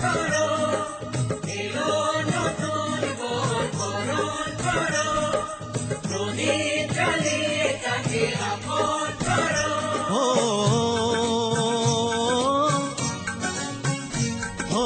করো, এলো নতুন ভোর বরণ করো, প্রদীপ জ্বালিয়ে তাকে আপন করো। ও ও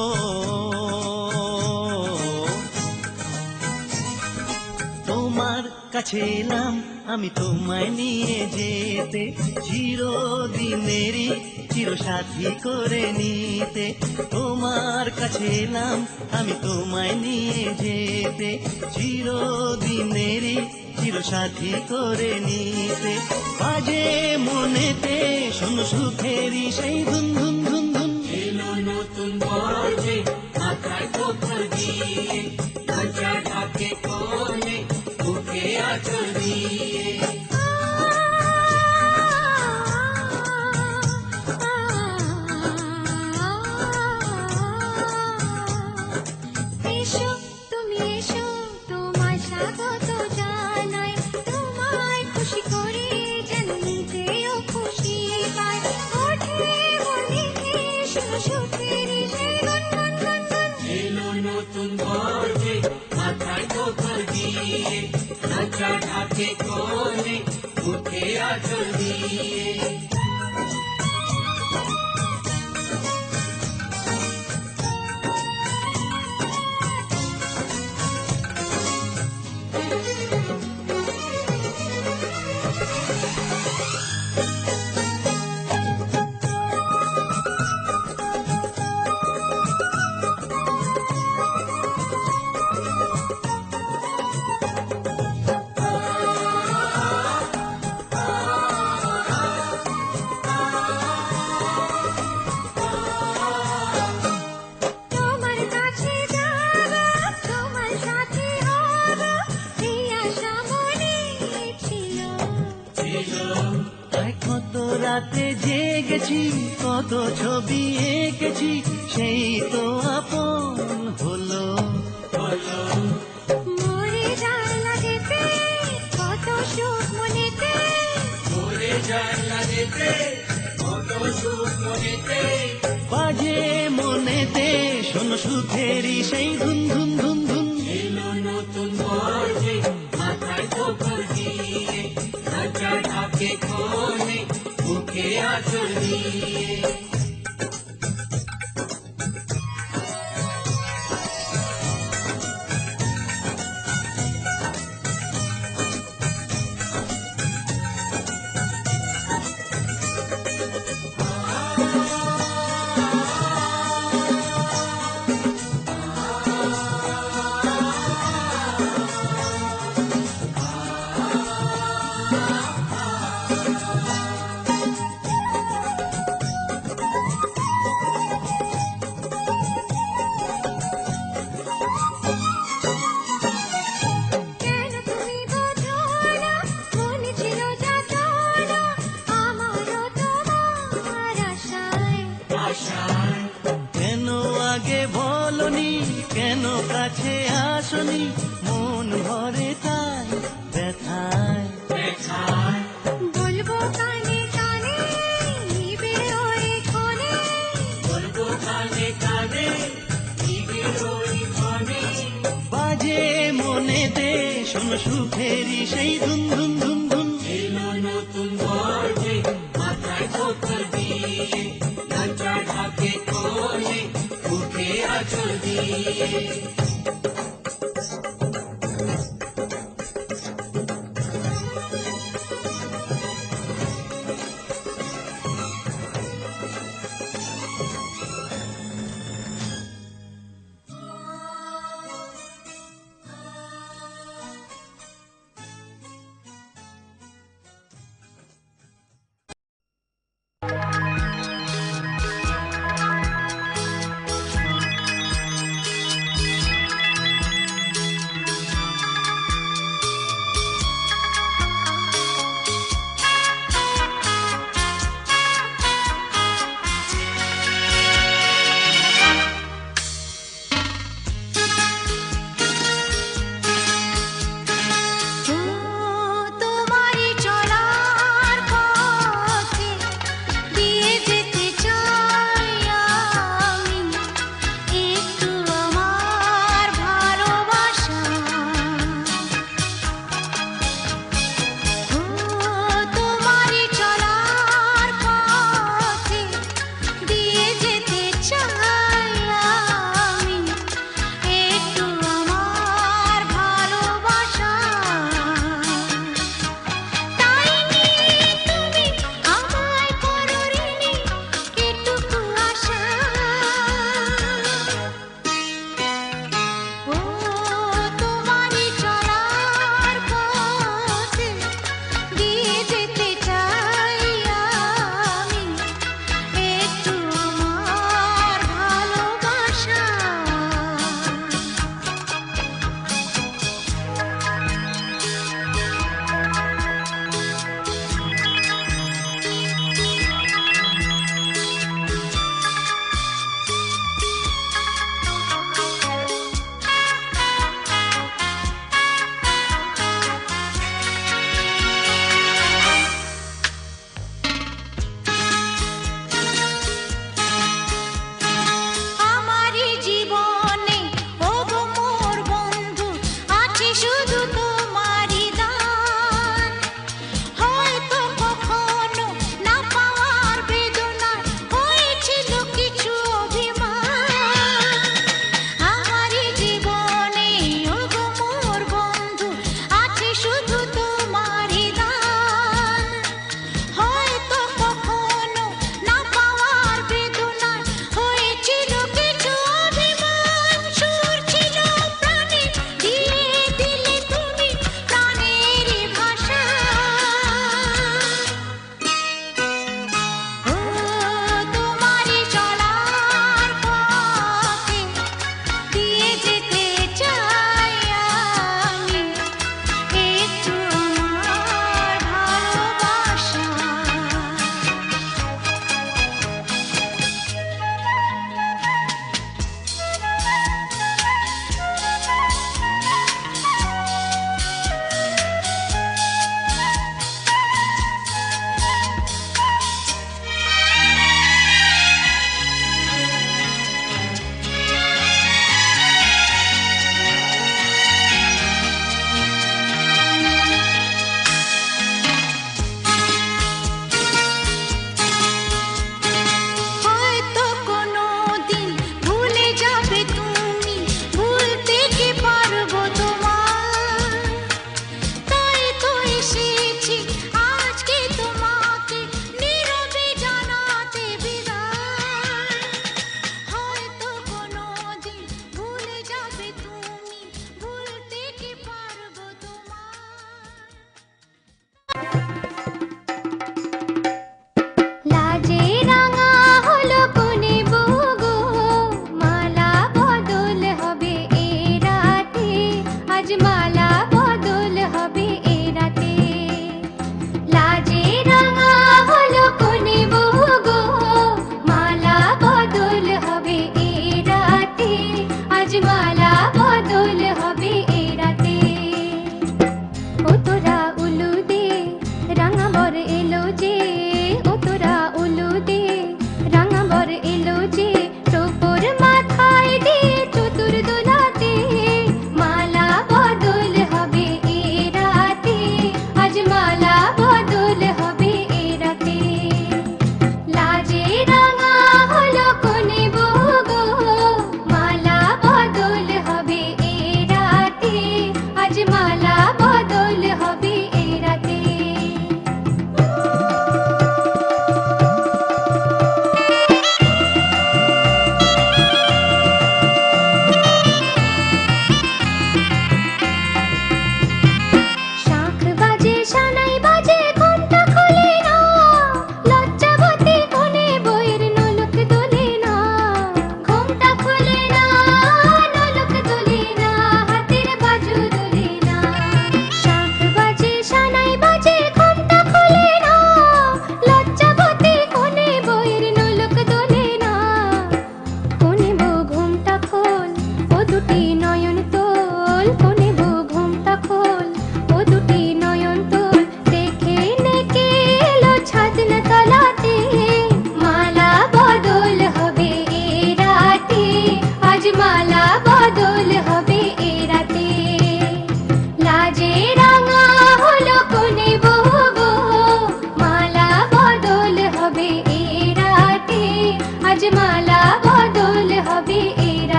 তোমার কাছে এলাম আমি তোমায় নিয়ে যেতে, চিরদিনেরই চিরসাথী করে নিতে। তোমার কাছে এলাম আমি তোমায় নিয়ে যেতে, চিরদিনেরই চিরসাথী করে নিতে। বাজে মনেতে শোনো সুখেরই সেই ধুন ধুন ধুন ধুন। এলো নতুন বর্ষে মাথায় কোপর দিয়ে, লজ্জা ঢাকে কোলে বুকে আঁচল দিয়ে। এসো তুমি এসো, তোমায় স্বাগত জানাই, তোমায় খুশি করে যেন নিজেও খুশি পাই। ওঠে মনে শোনো সুখেরই সেই গুন গুন গুন গুন। এলো নতুন বর্ষে মাথায় কোপর দিয়ে, লজ্জা ঢাকে কোলে বুকে আঁচল দিয়ে। তোমার কাছে যাবো, তোমার সাথে হব, এই আশা মনে ছিল। তাই কত রাতে জেগেছি, কত ছবি এঁকেছি, সেই তো আপন হলো। মরে যায় লাগেতে কত সুখ মনেতে, মরে যায় লাগেতে কত সুখ মনেতে। বাজে মনেতে শোনো সুখেরই সেই ধুন ধুন ধুন ধুন। এলো নতুন বর্ষে মাথায় কোপর দিয়ে, লজ্জা ঢাকে কোলে বুকে আঁচল দিয়ে। কেন তুমি বোঝো না মনে ছিল যত না আমারও তোমার আশায়। আশায় কেন আগে বলনি, কেন কাছে আসনি, মন ভরে তাই ব্যথায়। ব্যথায় বলবো কানে কানে নিবে ওই ক্ষণে, বলবো কানে কানে নিবিড় ওই ক্ষণে। বাজে মনেতে শোনো সুখেরই সেই ধুন ধুন ধুন ধুন। এলো নতুন বর্ষে মাথায় কোপর দিয়ে, লজ্জা ঢাকে কোলে বুকে আঁচল দিয়ে।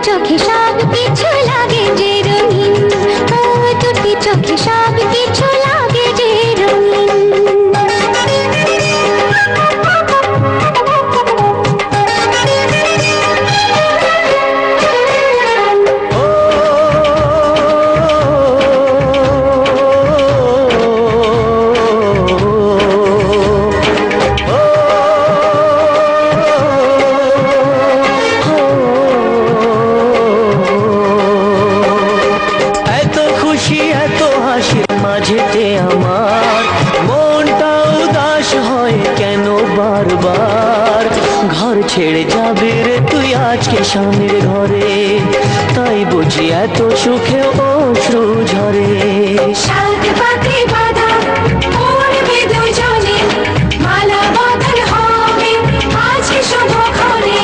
চোখে সব কিছু লাগে যে রঙিন, ও দুটি চোখে সব কিছু লাগে যে রঙিন। মাঝেতে আমার মনটা উদাস হয় কেন বারবার, ঘর ছেড়ে যাবে রে তুই আজকে স্বামীর ঘরে, তাই বুঝি এত সুখে অশ্রু ঝরে। সাত পাতে বাঁধা পড়বে দুজনে, মালা বদল হবে আজকে শুভক্ষণে।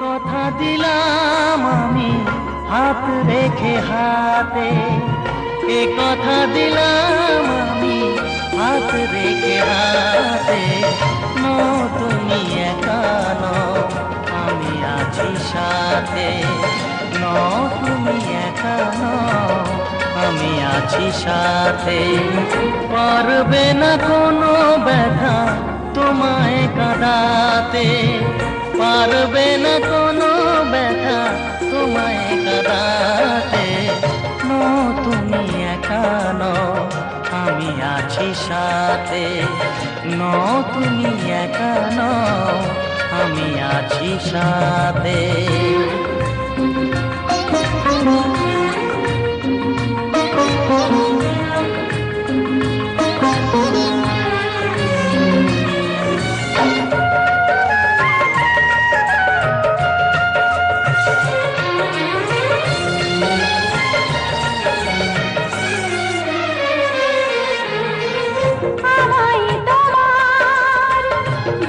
কথা দিলাম আমি হাত রেখে হাতে, এ কথা দিলাম আমি হাত রেখে হাতে, তুমি একা নও আমি আছি সাথে, তুমি একা নও আমি আছি সাথে, পারবে না কোনো ব্যথা তোমায় কাঁদাতে, পারবে না কোনো ব্যথা তোমায় কাঁদাতে, আছি সাথে। নও তুমি একা নও, আমি আছি সাথে। আমায় তোমার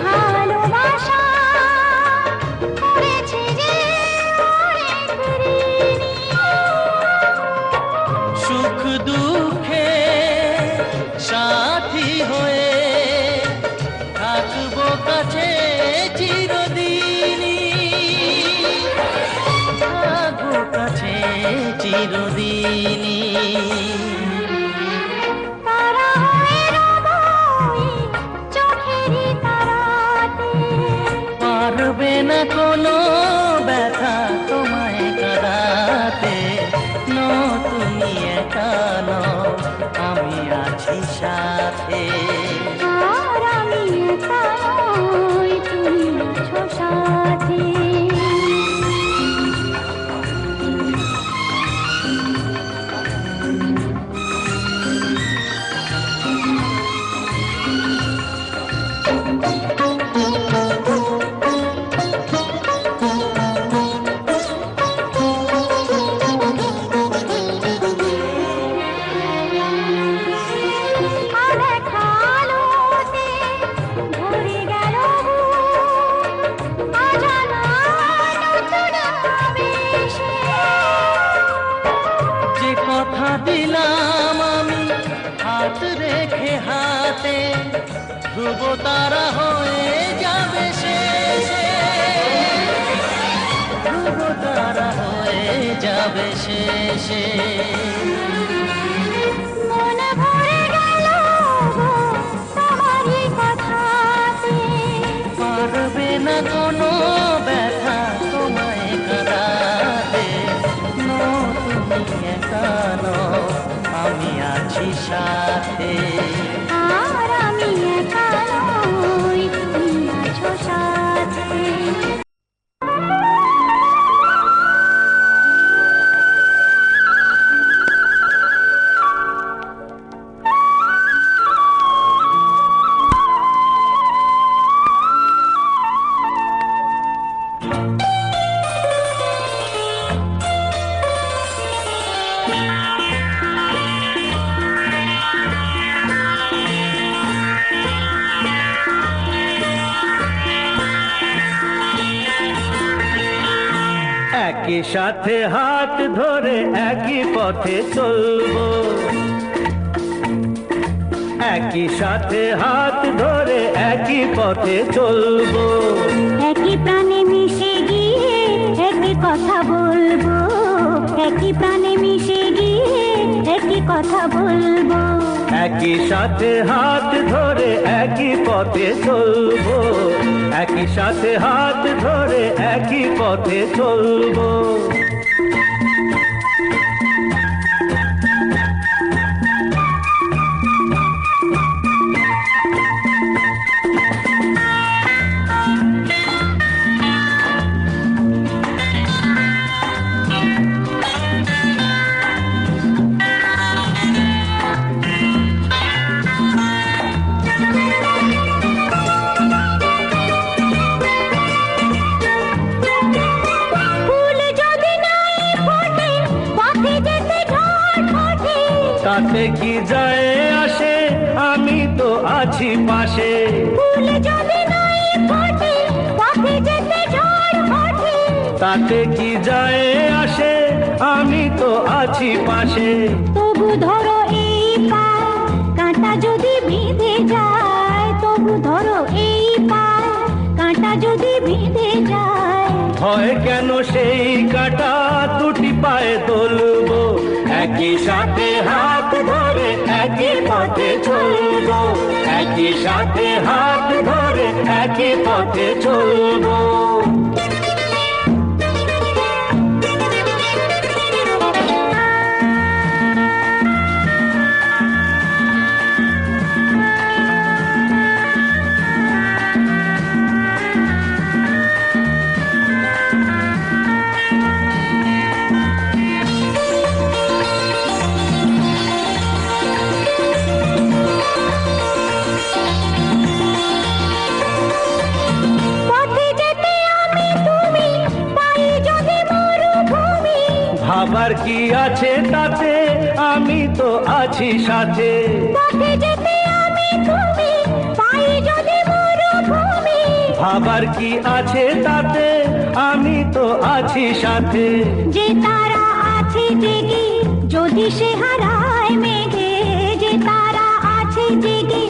ভালোবাসা করেছে যে অনেক ঋণী। সুখ দুঃখে সাথী হয়ে থাকবো কাছে চিরদিনই, থাকবো কাছে চিরদিনই। তারা হয়ে রব ওই চোখেরই তারাতে। পারবে না কোনো ব্যথা তোমায় কাঁদাতে। নও তুমি একা নও, আমি আছি সাথে। আর আমি একা নই, তুমি আছো সাথে। আদেখা আলোতে ভরে গেল বুক, অজানা নতুন আবেশে। যে কথা দিলাম আমি হাত রেখে হাতে, ধ্রুব তারা হয়ে যাবে শেষে, ধ্রুব তারা হয়ে যাবে শেষে। মন ভরে গেল গো তোমারই কথাতে। পারবে না কোনো ব্যথা তোমায় কাঁদাতে। নও তুমি একা নও, আমি আছি সাথে। আর আমি একা নই, তুমি আছো সাথে। একই সাথে হাত ধরে একই পথে চলবো, একই সাথে হাত ধরে একই পথে চলবো। একই প্রাণে মিশে গিয়ে একই কথা বলবো, একই প্রাণে মিশে গিয়ে একই কথা বলবো। একই সাথে হাত ধরে একই পথে চলবো, একই সাথে হাত ধরে একই পথে চলবো। ফুল যদি নাই ফোটে, পথে যেতে ঝড় ওঠে। তাতে কি যায় আসে, আমি তো আছি পাশে। ফুল যদি নাই ফোটে, পথে যেতে ঝড় ওঠে। তাতে কি যায় আসে, আমি তো আছি পাশে। তবু ধরো এই পায়, কাঁটা যদি বিঁধে যায়। তবু ধরো এই পায়, কাঁটা যদি বিঁধে যায়। ভয় কেন সেই কাঁটা দুটি পায়ে তুলবো, একই সাথে হাত ধরে একই পথে চলবো, একই সাথে হাত ধরে একই পথে চলবো। ভাবার কি আছে তাতে, আমি তো আছি সাথে। পথে যেতে আমি তুমি, পাই যদি মরুভূমি। ভাবার কি আছে তাতে, আমি তো আছি সাথে। যে তারা আছে জেগে, যদি সে হারায় মেঘে। যে তারা আছে জেগে,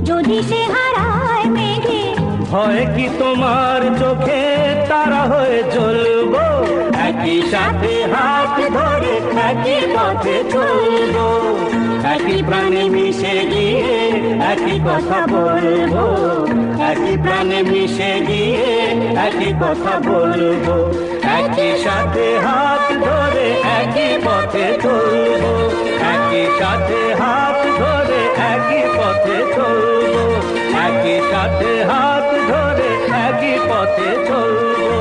যদি সে হারায় মেঘে। ভয় কি তোমার চোখে, তারা হয়ে চলবো, একই সাথে হাত ধরে একই পথে চলবো। একই প্রাণে মিশে গিয়ে একই কথা বলবো, একই প্রাণে মিশে গিয়ে একই কথা বলবো। একই সাথে হাত ধরে একই পথে চলবো, একই সাথে হাত ধরে একই পথে চলবো, একই সাথে হাত ধরে একই পথে চলবো।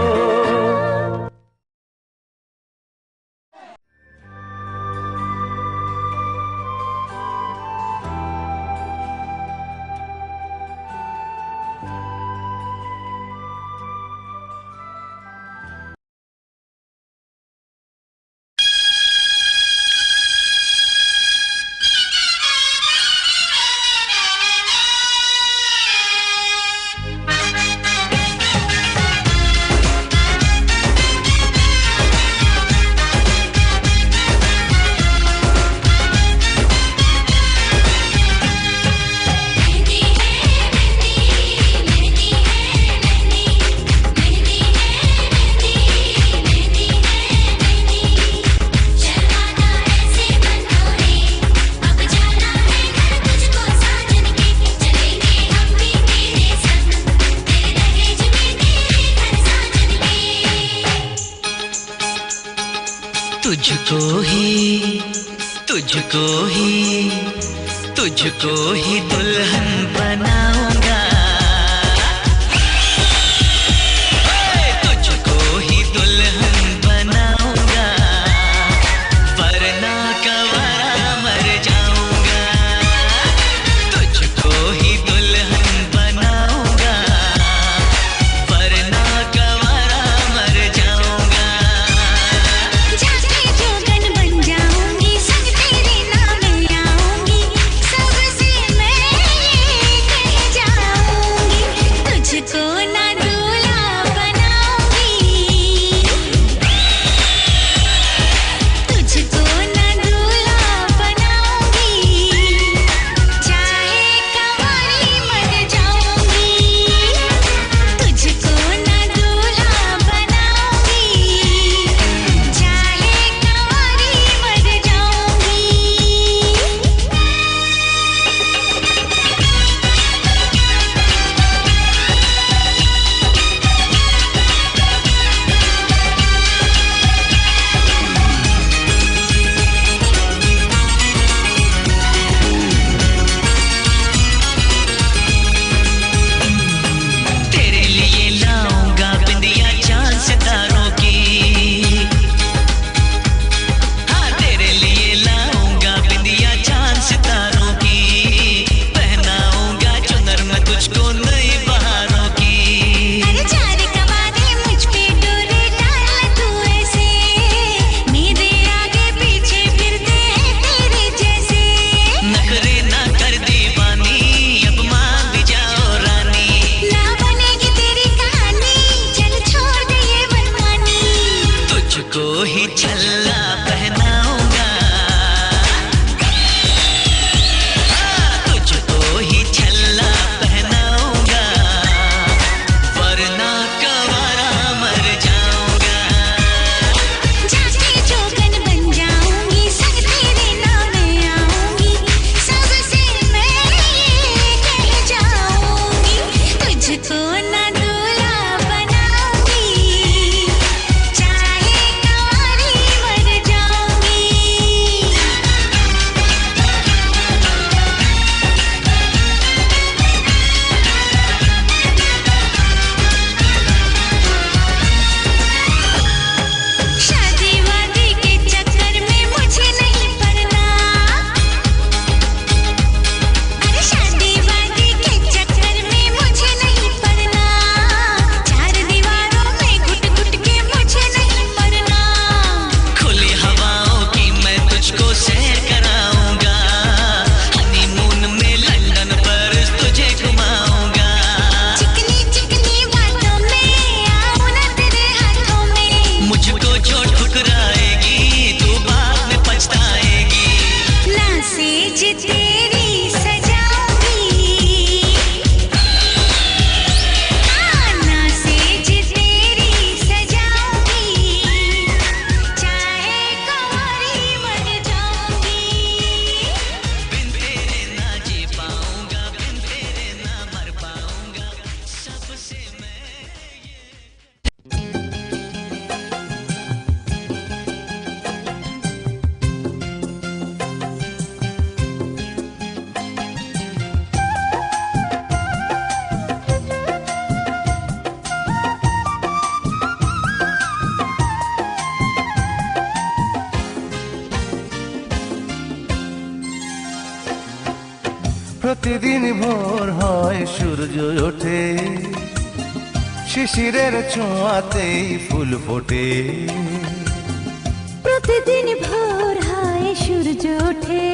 तुझको ही दुल्हन बनाऊंगा, तुझको ही दुल्हन बनाऊंगा, वरना कवारा मर जाऊंगा। तुझको ही दुल्हन बनाऊंगा, वरना कवारा मर जाऊंगा। जाके जोगन बन जाऊंगी, संग तेरे नाम आऊंगी, सबसे मैं ये कह जाऊंगी। तुझको ना दूल्हा बनाऊंगी, तुझको ना दूल्हा बनाऊंगी, चाहे कंवारी मर जाऊंगी। तुझको ना दूल्हा बनाऊंगी, चाहे कंवारी मर जाऊंगी। तेरे लिए लाऊंगा बिंदिया चांद सितारों की, हाँ तेरे लिए लाऊंगा बिंदिया चांद सितारों की, पहनाऊंगा चुनर में तुझको नई बहारों की। अरे चार कवारे मुझ पे डोरे डाल तू ऐसे, मेरे आगे पीछे फिरते हैं तेरे जैसे। नखरे ना कर दीवानी, अब मान भी जाओ रानी। ना बनेगी तेरी कहानी, चल छोड़ दे ये मनमानी। तुझको ही छल्ला पहनाऊंगा, तुझको ही छल्ला पहनाऊंगा, वरना कवारा मर जाऊंगा। जाके जोगन बन जाऊंगी, संग तेरे नाम आऊंगी, सबसे मैं ये कह जाऊंगी। तुझको ना दूल्हा बनाऊंगी, चाहे कंवारी मर जाऊंगी। প্রতিদিন ভোর হয় সূর্য ওঠে, শিশিরের ছোঁয়াতেই ফুল ফোটে। প্রতিদিন ভোর হয় সূর্য ওঠে,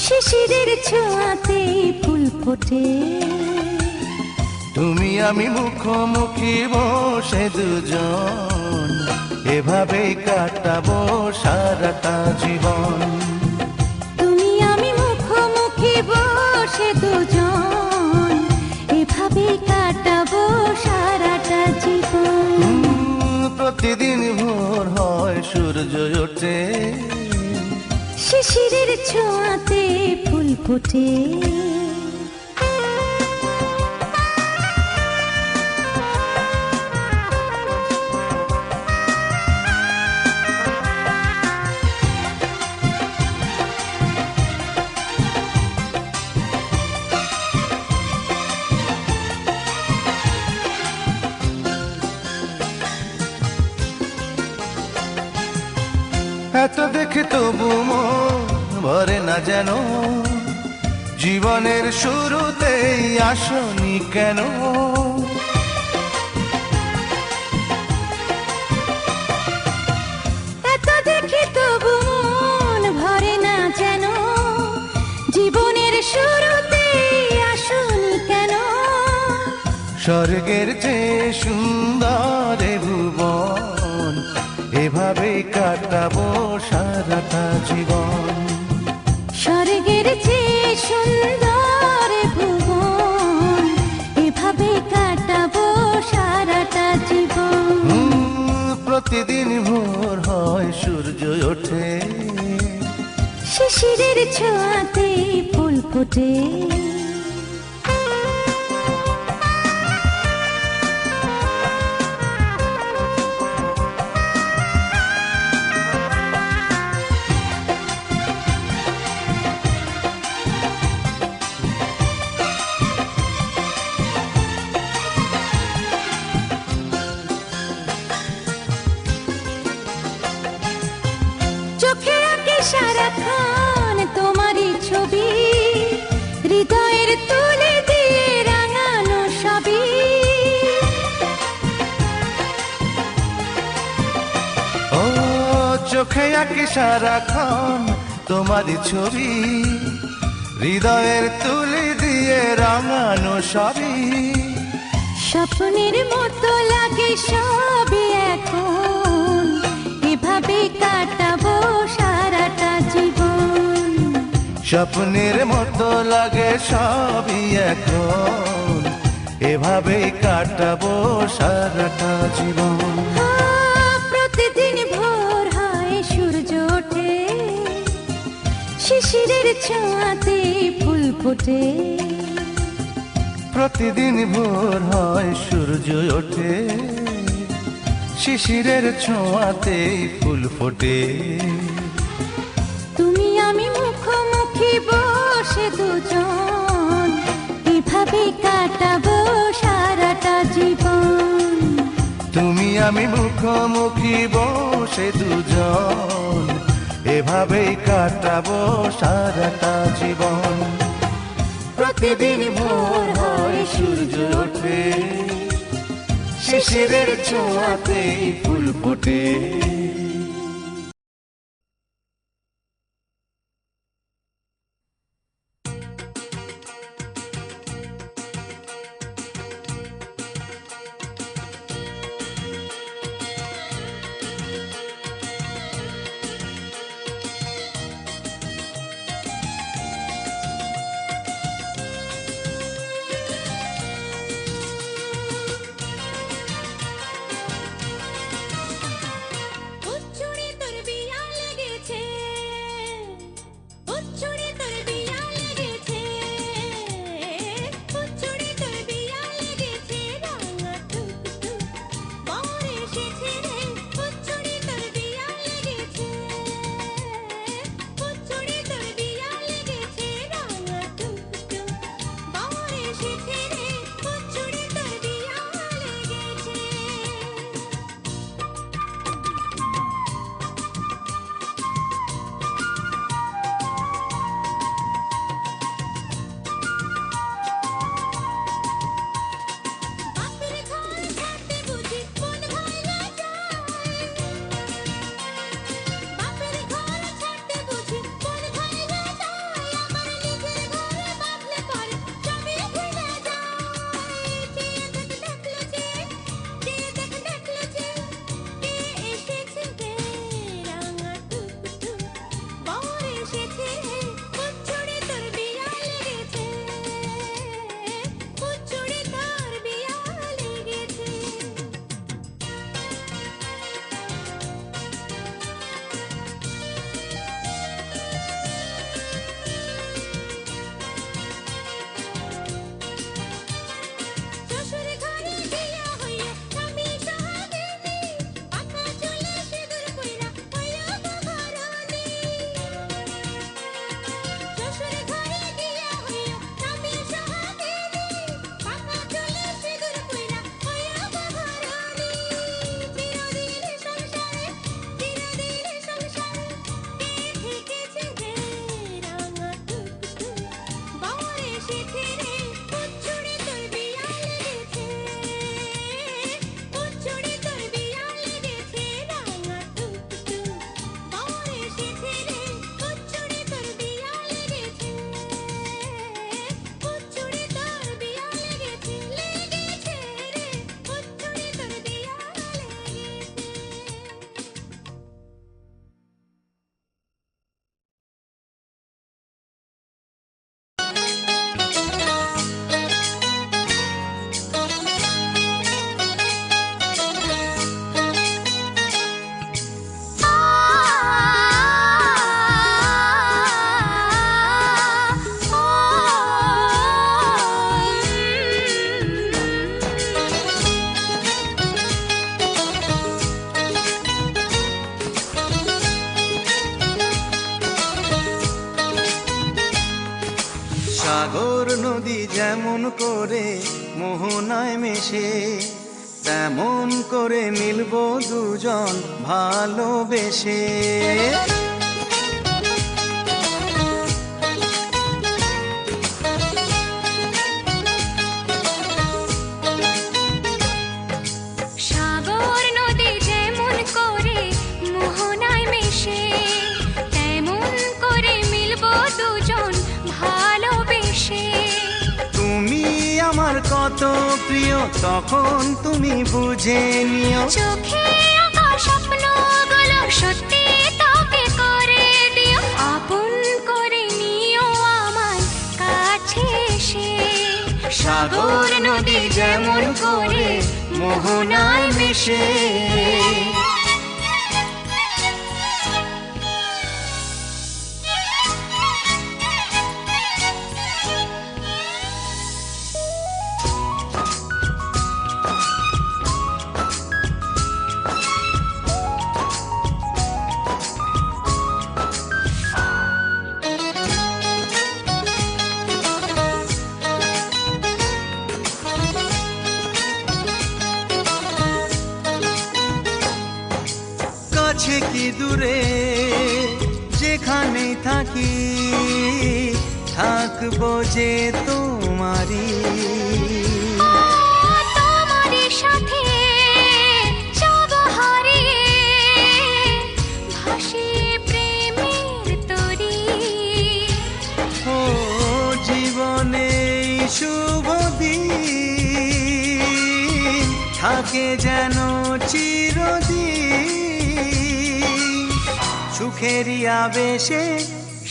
শিশিরের ছোঁয়াতে ফুল ফোটে। তুমি আমি মুখোমুখি বসে দুজন, এভাবেই কাটাবো সারাটা জীবন। তুমি আমি মুখোমুখি বসে দুজন, এভাবে কাটাবো সারাটা জীবন। প্রতিদিন ভোর হয় সূর্য ওঠে, শিশিরের ছোঁয়াতে ফুল ফোটে। এত দেখে তবু মন ভরে না যেন, জীবনের শুরুতেই আসনি কেন? এত দেখে তবু মন ভরে না যেন, জীবনের শুরুতে আসনি কেন? স্বর্গের চেয়ে সুন্দর এ ভুবন, এভাবেই কাটাবো সারাটা জীবন। স্বর্গের চেয়ে সুন্দর ভুবন, এভাবে কাটাবো সারাটা জীবন। প্রতিদিন ভোর হয় সূর্য ওঠে, শিশিরের ছোঁয়াতে ফুল ফোটে। চোখে আঁকে সারাক্ষণ তোমারই ছবি, হৃদয়ের তুলে দিয়ে রাঙানো সবই। ও চোখে আঁকি সারাক্ষণ তোমারই ছবি, হৃদয়ের তুলি দিয়ে রাঙানো সবই। স্বপ্নের মতো লাগে সবই এখন, এভাবে কাটাবো সারাটা জীবন। স্বপ্নের মতো লাগে সবই এখন, এভাবেই কাটাবো সারাটা জীবন। প্রতিদিন ভোর হয় সূর্য ওঠে, শিশিরের ছোঁয়াতে ফুল ফোটে। প্রতিদিন ভোর হয় সূর্য ওঠে, শিশিরের ছোঁয়াতে ফুল ফোটে। তুমি আমি মুখোমুখি বসে দুজন, এভাবে কাটাবো সারাটা জীবন। তুমি আমি মুখোমুখি বসে দুজন, এভাবেই কাটাবো সারাটা জীবন। প্রতিদিন ভোর হয় সূর্য ওঠে, শিশিরের ছোঁয়াতে ফুল ফোটে। নদী যেমন করে মোহনায় মেশে, তেমন করে মিলবো দুজন ভালোবেসে। সাগর নদী যেমন করে মোহনায় মেশে, তেমন করে মিলবো দুজন ভালোবেসে। তুমি আমার কত প্রিয় তখন তুমি বুঝে নিও, চোখে আঁকা স্বপ্নগুলো সত্যি তোকে করে দিও, আপন করে নিও আমার কাছে এসে। সাগর নদী যেমন করে মোহনায় মেশে। কাছে কি দূরে যেখানেই থাকি, থাকবো যে তোমারি। তোমারই সাথে যাব হারিয়ে, ভাসিয়ে প্রেমের তরী। ও জীবনে শুভ দিন থাকে যেন চিরদিন, সুখেরই আবেশে।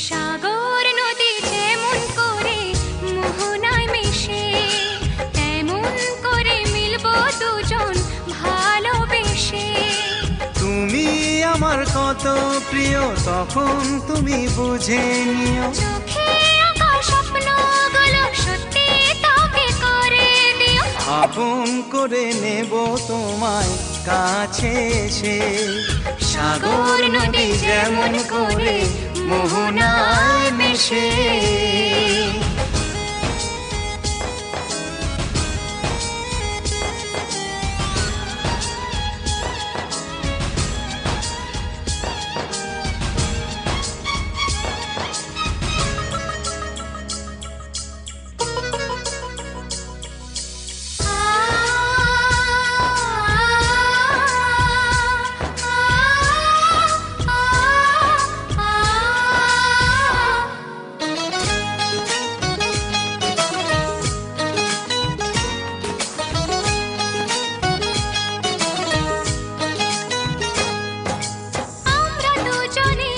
সাগর নদী যেমন করে মোহনায় মেশে, তেমন করে মিলবো দুজন ভালোবেসে। তুমি আমার কত প্রিয় তখন তুমি বুঝে নিও, চোখে আঁকা স্বপ্নগুলো সত্যি তোকে করে দিও, আপন করে নেব তোমায় কাছে এসে। সাগর নদী যেমন করে মোহনায় মেশে। আমরা দুজনে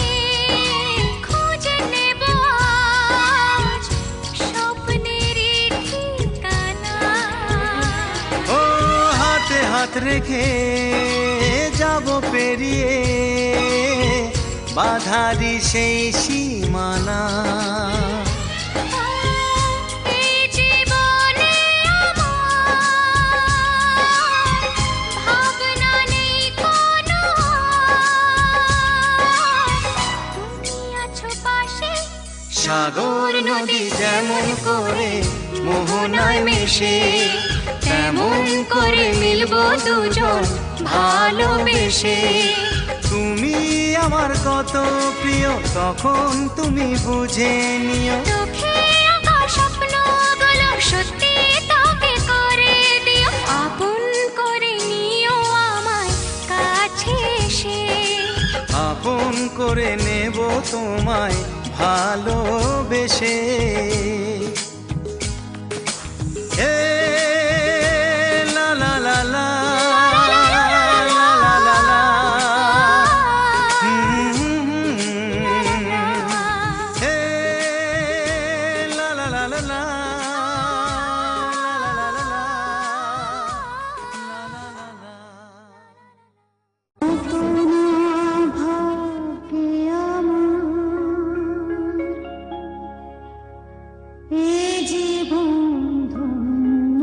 খুঁজে নেব আজ স্বপ্নেরই ঠিকানা। ও হাতে হাত রেখে যাব পেরিয়ে বাধারি সেই সীমানা। এই জীবনে আমার ভাবনা নেই কোনো, তুমি আছো পাশে। সাগর নদী যেমন করে মোহনায় মেশে, তেমন করে মিলবো দুজন ভালোবেসে। তুমি আমার কত প্রিয় তখন তুমি বুঝে নিও, চোখে আঁকা স্বপ্নগুলো সত্যি তোকে করে দিও, আপন করে নিও আমায় কাছে এসে। আপন করে নেব তোমায় ভালোবেসে। হে লা লা লা লা লা লা লা লা। হে লা লা লা লা লা লা লা লা লা। এ যে বন্ধন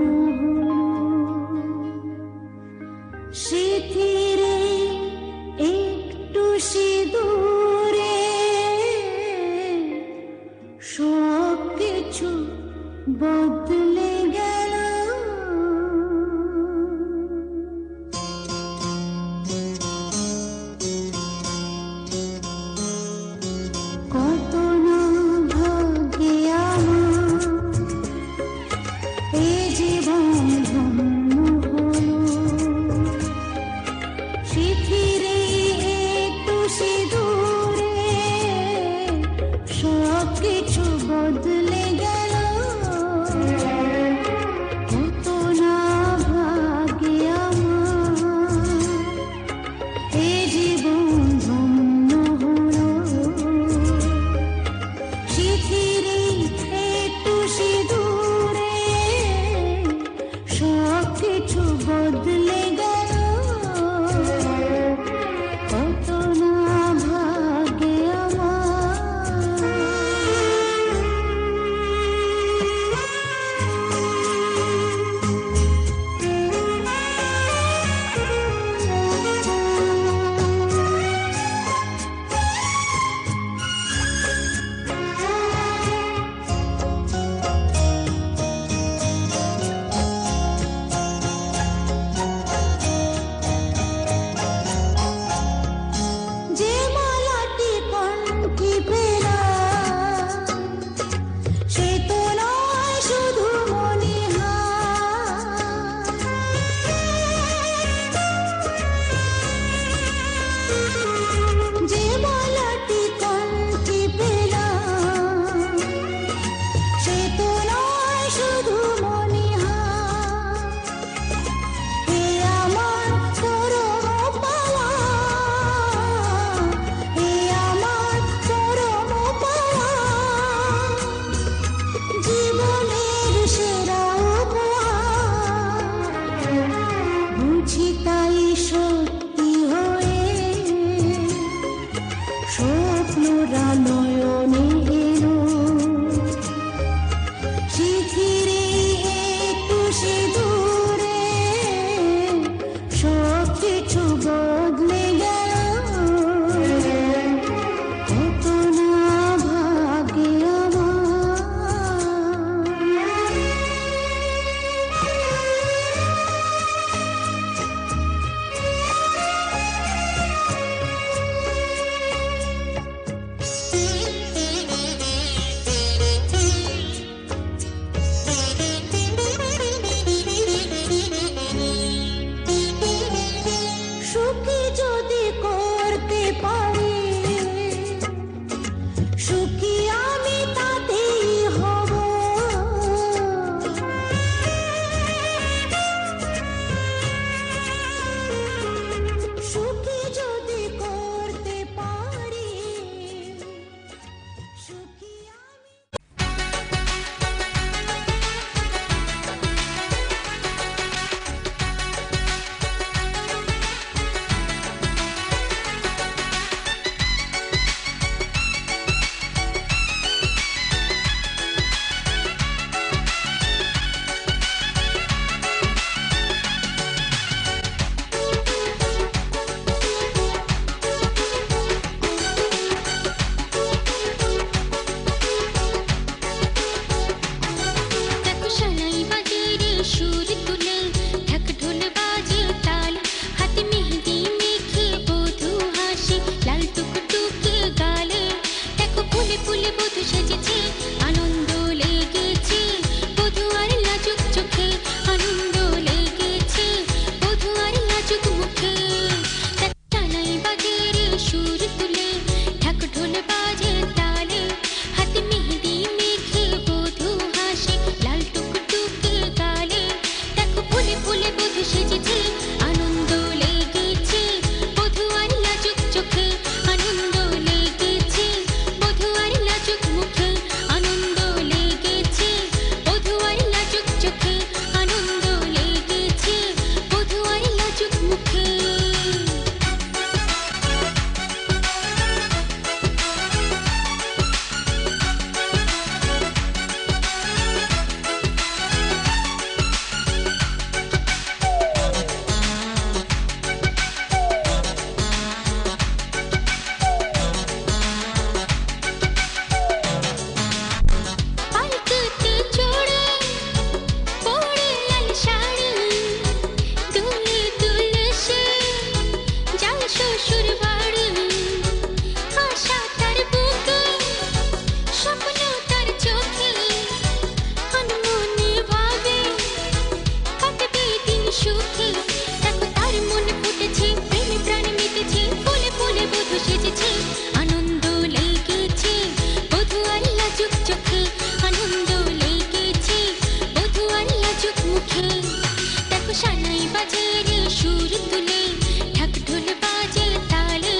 সুর তুলে ঢাক ঢোল বাজে তালে হাতে মেহেদি মেখে বধূ হাসে লাল টুকটুকে গালে দেখো ফুলে ফুলে বধূ সেজেছে আনন্দ লেগেছে বধূ আর লাজুক চোখে আনন্দ লেগেছে বধূ আর লাজুক মুখে আনন্দ লেগেছে বধূ আর লাজুক চোখে আনন্দ লেগেছে বধূ আর লাজুক মুখে পালকিতে চড়ে পরে লাল শাড়ি দুলে দুলে সে যায় শ্বশুর বাড়ি আশা তার বুকে স্বপ্ন তার চোখে আনমনে ভাবে কাটবে দিন সুখে দেখো তার মন ফুটেছে প্রেমে প্রাণ মেতেছে ফুলে ফুলে বধূ সেজেছে আনন্দ লেগেছে বধূ আর লাজুক চোখে আনন্দ লেগেছে বধূ আর লাজুক মুখে দেখো সানাই বাজে রে সুর তুলে ঢাক ঢোল বাজে তালে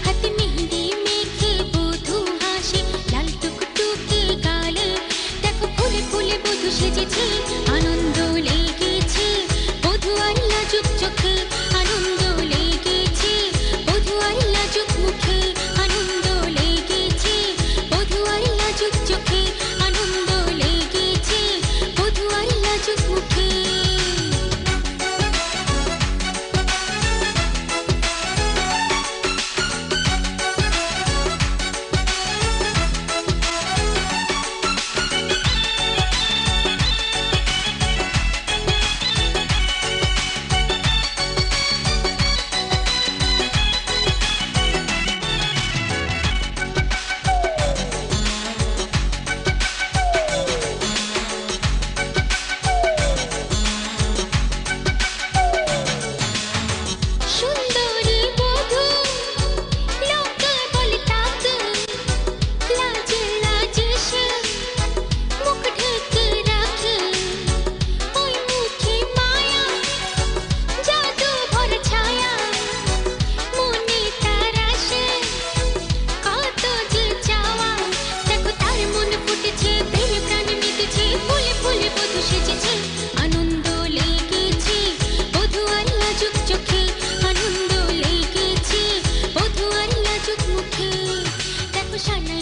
হাতে মেহেদি মেখে বধূ হাসে লাল টুকটুকে গালে দেখো ফুলে ফুলে বধূ সেজেছে আনন্দ লেগেছে বধূ আর লাজুক চোখে আনন্দ লেগেছে বধূ আর লাজুক মুখে আনন্দ লেগেছে বধূ আর লাজুক চোখে আনন্দ লেগেছে বধূ আর লাজুক মুখে সুন্দরী বধূ লোকে বলে তাকে লাজে লাজে সে মুখ ঢেকে রাখে ওই মুখে মায়া জাদু ভরা ছায়া মনে তার আসে কত যে চাওয়া দেখো তার মন ফুটেছে প্রেমে প্রাণ মেতেছে ফুলে ফুলে বধূ সেজেছে আনন্দ লেগেছে বধূ আর লাজুক চোখে আনন্দ লেগেছে বধূ আর লাজুক মুখে দেখো সানাই